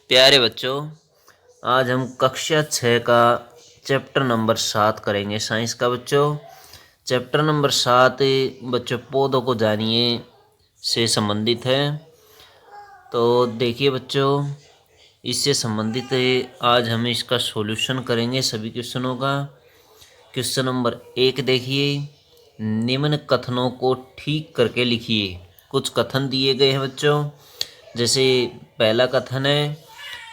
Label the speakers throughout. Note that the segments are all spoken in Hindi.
Speaker 1: प्यारे बच्चों, आज हम कक्षा 6 का चैप्टर नंबर 7 करेंगे साइंस का। बच्चों चैप्टर नंबर 7 बच्चों पौधों को जानिए से संबंधित है। तो देखिए बच्चों, इससे संबंधित आज हम इसका सॉल्यूशन करेंगे सभी क्वेश्चनों का। क्वेश्चन नंबर 1 देखिए, निम्न कथनों को ठीक करके लिखिए। कुछ कथन दिए गए हैं बच्चों, जैसे पहला कथन है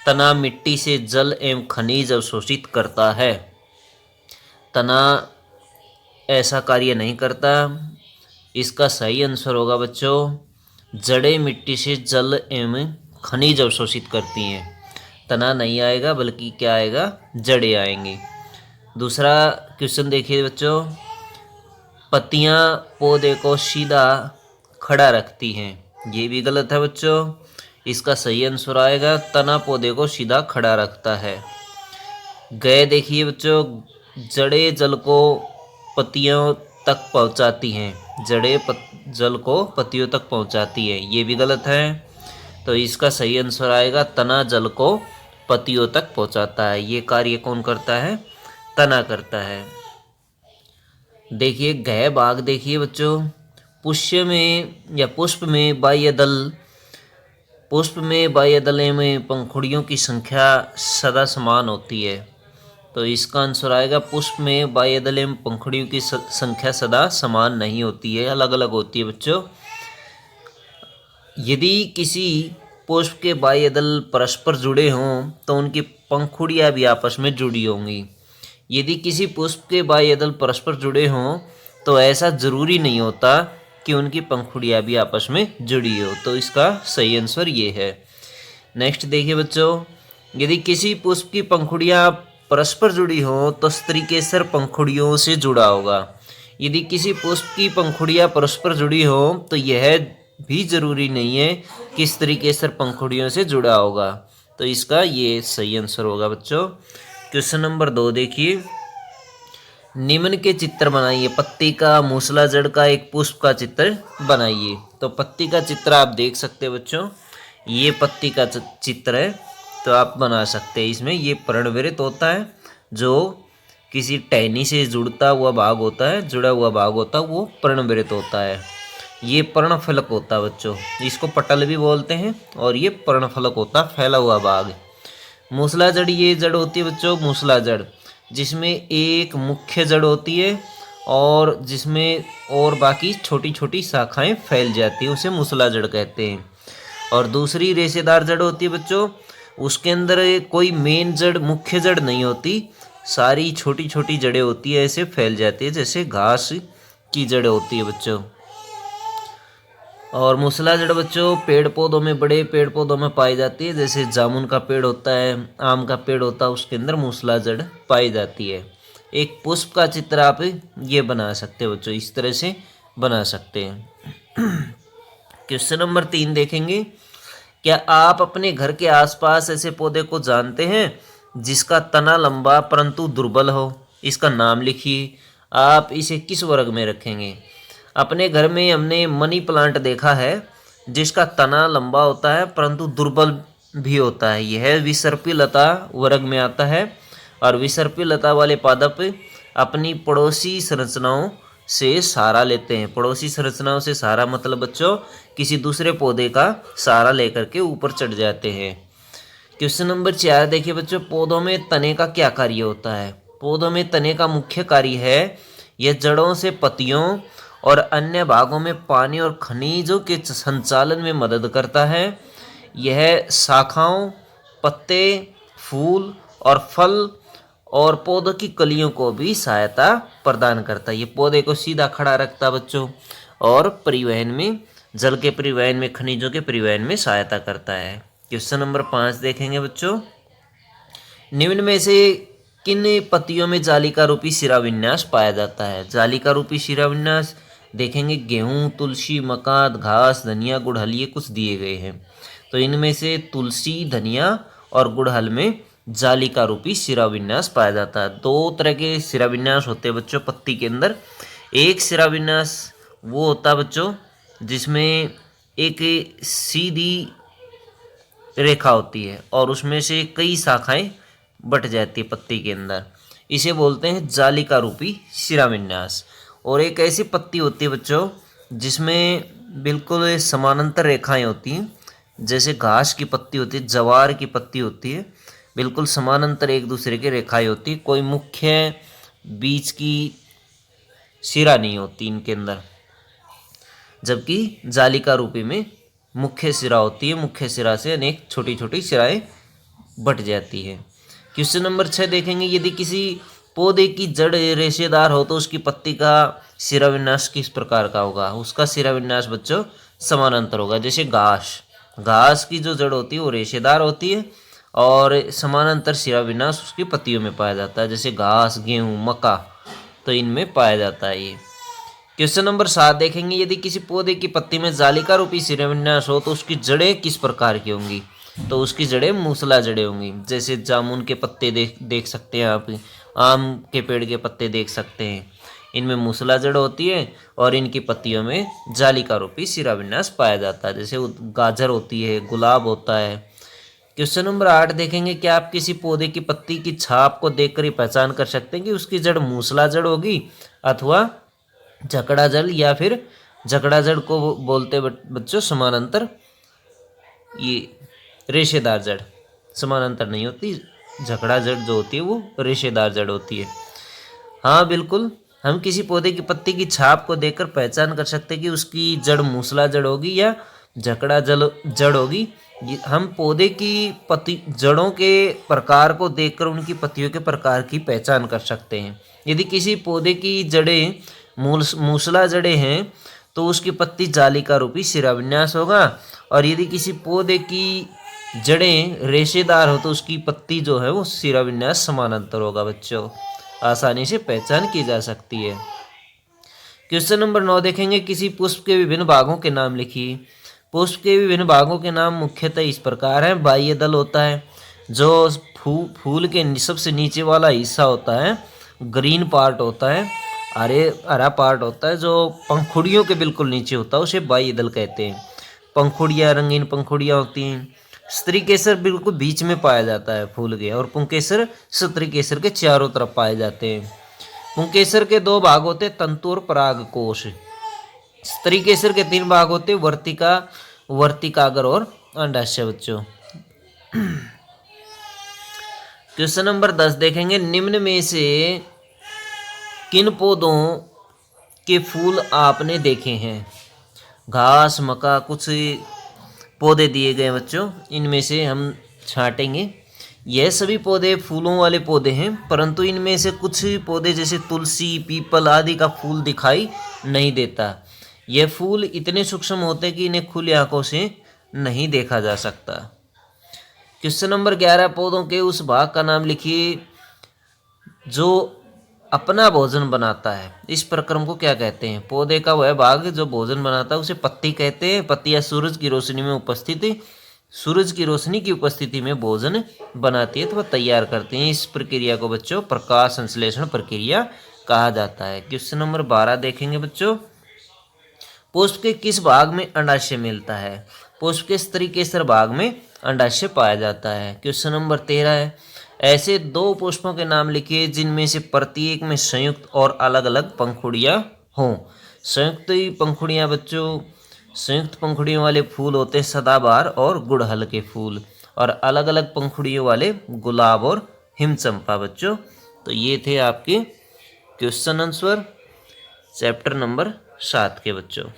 Speaker 1: तना मिट्टी से जल एवं खनिज अवशोषित करता है। तना ऐसा कार्य नहीं करता। इसका सही आंसर होगा बच्चों, जड़ें मिट्टी से जल एवं खनिज अवशोषित करती हैं। तना नहीं आएगा बल्कि क्या आएगा, जड़ें आएंगी। दूसरा क्वेश्चन देखिए बच्चों, पत्तियां पौधे को सीधा खड़ा रखती हैं। ये भी गलत है बच्चों। इसका सही आंसर आएगा तना पौधे को सीधा खड़ा रखता है। गए देखिए बच्चों, जड़ें जल को पत्तियों तक पहुंचाती हैं। जल को पत्तियों तक पहुंचाती है, ये भी गलत है। तो इसका सही आंसर आएगा तना जल को पत्तियों तक पहुंचाता है। ये कार्य कौन करता है, तना करता है। देखिए गह भाग देखिए बच्चों, पुष्प में बाह्य दले में पंखुड़ियों की संख्या सदा समान होती है। तो इसका आंसर आएगा पुष्प में बाह्य दले में पंखुड़ियों की संख्या सदा समान नहीं होती है, अलग अलग होती है बच्चों। यदि किसी पुष्प के बाह्य दल परस्पर जुड़े हों तो उनकी पंखुड़ियां भी आपस में जुड़ी होंगी। यदि किसी पुष्प के बाह्य दल परस्पर जुड़े हों तो ऐसा जरूरी नहीं होता कि उनकी पंखुड़ियां भी आपस में जुड़ी हो। तो इसका सही आंसर ये है। नेक्स्ट देखिए बच्चों, यदि किसी पुष्प की पंखुड़ियां परस्पर जुड़ी हो तो स्त्रीकेसर पंखुड़ियों से जुड़ा होगा। यदि किसी पुष्प की पंखुड़ियां परस्पर जुड़ी हो तो यह भी जरूरी नहीं है कि स्त्रीकेसर पंखुड़ियों से जुड़ा होगा। तो इसका ये सही आंसर होगा बच्चों। क्वेश्चन नंबर 2 देखिए, निम्न के चित्र बनाइए। पत्ती का, मूसला जड़ का, एक पुष्प का चित्र बनाइए। तो पत्ती का चित्र आप देख सकते हैं बच्चों, ये पत्ती का चित्र है। तो आप बना सकते हैं। इसमें ये पर्णवृत्त होता है, जो किसी टहनी से जुड़ा हुआ भाग होता है, वो पर्णवृत्त होता है। ये पर्णफलक होता है बच्चों, इसको पटल भी बोलते हैं। और ये पर्णफलक होता है, फैला हुआ भाग। मूसला जड़, ये जड़ होती है बच्चों मूसला जड़, जिसमें एक मुख्य जड़ होती है और जिसमें और बाकी छोटी छोटी शाखाएं फैल जाती है, उसे मूसला जड़ कहते हैं। और दूसरी रेशेदार जड़ होती है बच्चों, उसके अंदर कोई मेन जड़, मुख्य जड़ नहीं होती, सारी छोटी छोटी जड़ें होती है, ऐसे फैल जाती है जैसे घास की जड़ होती है बच्चों। और मूसला जड़ बच्चों पेड़ पौधों में, बड़े पेड़ पौधों में पाई जाती है, जैसे जामुन का पेड़ होता है, आम का पेड़ होता है, उसके अंदर मूसला जड़ पाई जाती है। एक पुष्प का चित्र आप ये बना सकते हो बच्चों, इस तरह से बना सकते हैं। क्वेश्चन नंबर 3 देखेंगे, क्या आप अपने घर के आसपास ऐसे पौधे को जानते हैं जिसका तना लंबा परंतु दुर्बल हो? इसका नाम लिखिए। आप इसे किस वर्ग में रखेंगे? अपने घर में हमने मनी प्लांट देखा है, जिसका तना लंबा होता है परंतु दुर्बल भी होता है। यह विसर्पी लता वर्ग में आता है। और विसर्पी लता वाले पादप अपनी पड़ोसी संरचनाओं से सहारा लेते हैं। पड़ोसी संरचनाओं से सहारा मतलब बच्चों किसी दूसरे पौधे का सहारा लेकर के ऊपर चढ़ जाते हैं। क्वेश्चन नंबर 4 देखिए बच्चों, पौधों में तने का क्या कार्य होता है? पौधों में तने का मुख्य कार्य है, यह जड़ों से पत्तियों और अन्य भागों में पानी और खनिजों के संचालन में मदद करता है। यह शाखाओं, पत्ते, फूल और फल और पौधों की कलियों को भी सहायता प्रदान करता है। ये पौधे को सीधा खड़ा रखता है बच्चों, और परिवहन में, जल के परिवहन में, खनिजों के परिवहन में सहायता करता है। क्वेश्चन नंबर 5 देखेंगे बच्चों, निम्न में से किन पत्तियों में जालिका रूपी शिराविन्यास पाया जाता है? जालिका रूपी शिराविन्यास देखेंगे, गेहूं, तुलसी, मकाद, घास, धनिया, गुड़हल, ये कुछ दिए गए हैं। तो इनमें से तुलसी, धनिया और गुड़हल में जालिका रूपी शिराविन्यास पाया जाता है। 2 तरह के शिराविन्यास होते हैं बच्चों पत्ती के अंदर। एक शिराविन्यास वो होता है बच्चों जिसमें एक सीधी रेखा होती है और उसमें से कई शाखाएं बट जाती है पत्ती के अंदर। इसे बोलते हैं जालिका रूपी शिराविन्यास। और एक ऐसी पत्ती होती है बच्चों जिसमें बिल्कुल समानांतर रेखाएं होती हैं, जैसे घास की पत्ती होती है, जवार की पत्ती होती है, बिल्कुल समानांतर एक दूसरे की रेखाएं होती है, कोई मुख्य बीच की शिरा नहीं होती इनके अंदर। जबकि जालिका रूपी में मुख्य शिरा होती है, मुख्य शिरा से अनेक छोटी छोटी शिराएं बट जाती है। क्वेश्चन नंबर 6 देखेंगे, यदि किसी पौधे की जड़ रेशेदार हो तो उसकी पत्ती का शिरा विन्यास किस प्रकार का होगा? उसका शिरा विन्यास बच्चों समानांतर होगा। जैसे घास की जो जड़ होती है वो रेशेदार होती है और समानांतर शिरा विन्यास उसकी पत्तियों में पाया जाता है, जैसे घास, गेहूँ, मक्का, तो इनमें पाया जाता है ये। क्वेश्चन नंबर 7 देखेंगे, यदि किसी पौधे की पत्ती में जालिका रूपी शिराविन्यास हो तो उसकी जड़ें किस प्रकार की होंगी? तो उसकी जड़ें मूसला जड़ें होंगी। जैसे जामुन के पत्ते देख सकते हैं आप, आम के पेड़ के पत्ते देख सकते हैं, इनमें मूसला जड़ होती है और इनकी पत्तियों में जालिका रूपी शिराविन्यास पाया जाता है। जैसे गाजर होती है, गुलाब होता है। क्वेश्चन नंबर 8 देखेंगे, क्या आप किसी पौधे की पत्ती की छाप को देखकर ही पहचान कर सकते हैं कि उसकी जड़ मूसला जड़ होगी अथवा जकड़ा जड़, या फिर जकड़ा जड़ को बोलते बच्चों समानांतर ये रेशेदार जड़, समानांतर नहीं होती, जकड़ा जड़ जो होती है वो रेशेदार जड़ होती है। हाँ बिल्कुल, हम किसी पौधे की पत्ती की छाप को देखकर पहचान कर सकते हैं कि उसकी जड़ मूसला जड़ होगी या जकड़ा जड़ होगी। हम पौधे की पत्ती जड़ों के प्रकार को देखकर उनकी पत्तियों के प्रकार की पहचान कर सकते हैं। यदि किसी पौधे की जड़ें मूसला जड़ें हैं तो उसकी पत्ती जालिका रूपी शिराविन्यास होगा, और यदि किसी पौधे की जड़ें रेशेदार हो तो उसकी पत्ती जो है वो शिराविन्यास समानांतर होगा। बच्चों आसानी से पहचान की जा सकती है। क्वेश्चन नंबर 9 देखेंगे, किसी पुष्प के विभिन्न भागों के नाम लिखिए। पुष्प के विभिन्न भागों के नाम मुख्यतः इस प्रकार हैं। बाह्य दल होता है जो फूल के सबसे नीचे वाला हिस्सा होता है, ग्रीन पार्ट होता है, हरा पार्ट होता है जो पंखुड़ियों के बिल्कुल नीचे होता है, उसे बाह्य दल कहते हैं। पंखुड़ियाँ, रंगीन पंखुड़ियाँ होती हैं। स्त्री केसर बिल्कुल बीच में पाया जाता है फूल के, और पुंकेसर स्त्री केसर के चारों तरफ पाए जाते हैं। पुंकेसर के 2 भाग होते, तंतु और परागकोश। स्त्री केसर के 3 भाग होते, वर्तिकाग्र और अंडाशय। बच्चों क्वेश्चन नंबर 10 देखेंगे, निम्न में से किन पौधों के फूल आपने देखे हैं? घास, मक्का, कुछ पौधे दिए गए बच्चों, इनमें से हम छांटेंगे। यह सभी पौधे फूलों वाले पौधे हैं, परंतु इनमें से कुछ पौधे जैसे तुलसी, पीपल आदि का फूल दिखाई नहीं देता। यह फूल इतने सूक्ष्म होते हैं कि इन्हें खुली आंखों से नहीं देखा जा सकता। क्वेश्चन नंबर 11, पौधों के उस भाग का नाम लिखिए जो अपना भोजन बनाता है। इस प्रक्रम को क्या कहते हैं? पौधे का वह भाग जो भोजन बनाता है उसे पत्ती कहते हैं। पत्तियां सूरज की रोशनी की उपस्थिति में भोजन बनाती है तो वह तैयार करते हैं। इस प्रक्रिया को बच्चों प्रकाश संश्लेषण प्रक्रिया कहा जाता है। क्वेश्चन नंबर 12 देखेंगे बच्चों, पुष्प के किस भाग में अंडाशय मिलता है? पुष्प के स्त्री केसर भाग में अंडाशय पाया जाता है। क्वेश्चन नंबर 13 है, ऐसे 2 पुष्पों के नाम लिखिए जिनमें से प्रत्येक में संयुक्त और अलग अलग पंखुड़ियां हों। संयुक्त पंखुड़ियां बच्चों, संयुक्त पंखुड़ियों वाले फूल होते हैं सदाबहार और गुड़हल के फूल, और अलग अलग पंखुड़ियों वाले गुलाब और हिमचंपा। बच्चों तो ये थे आपके क्वेश्चन आंसर चैप्टर नंबर 7 के बच्चों।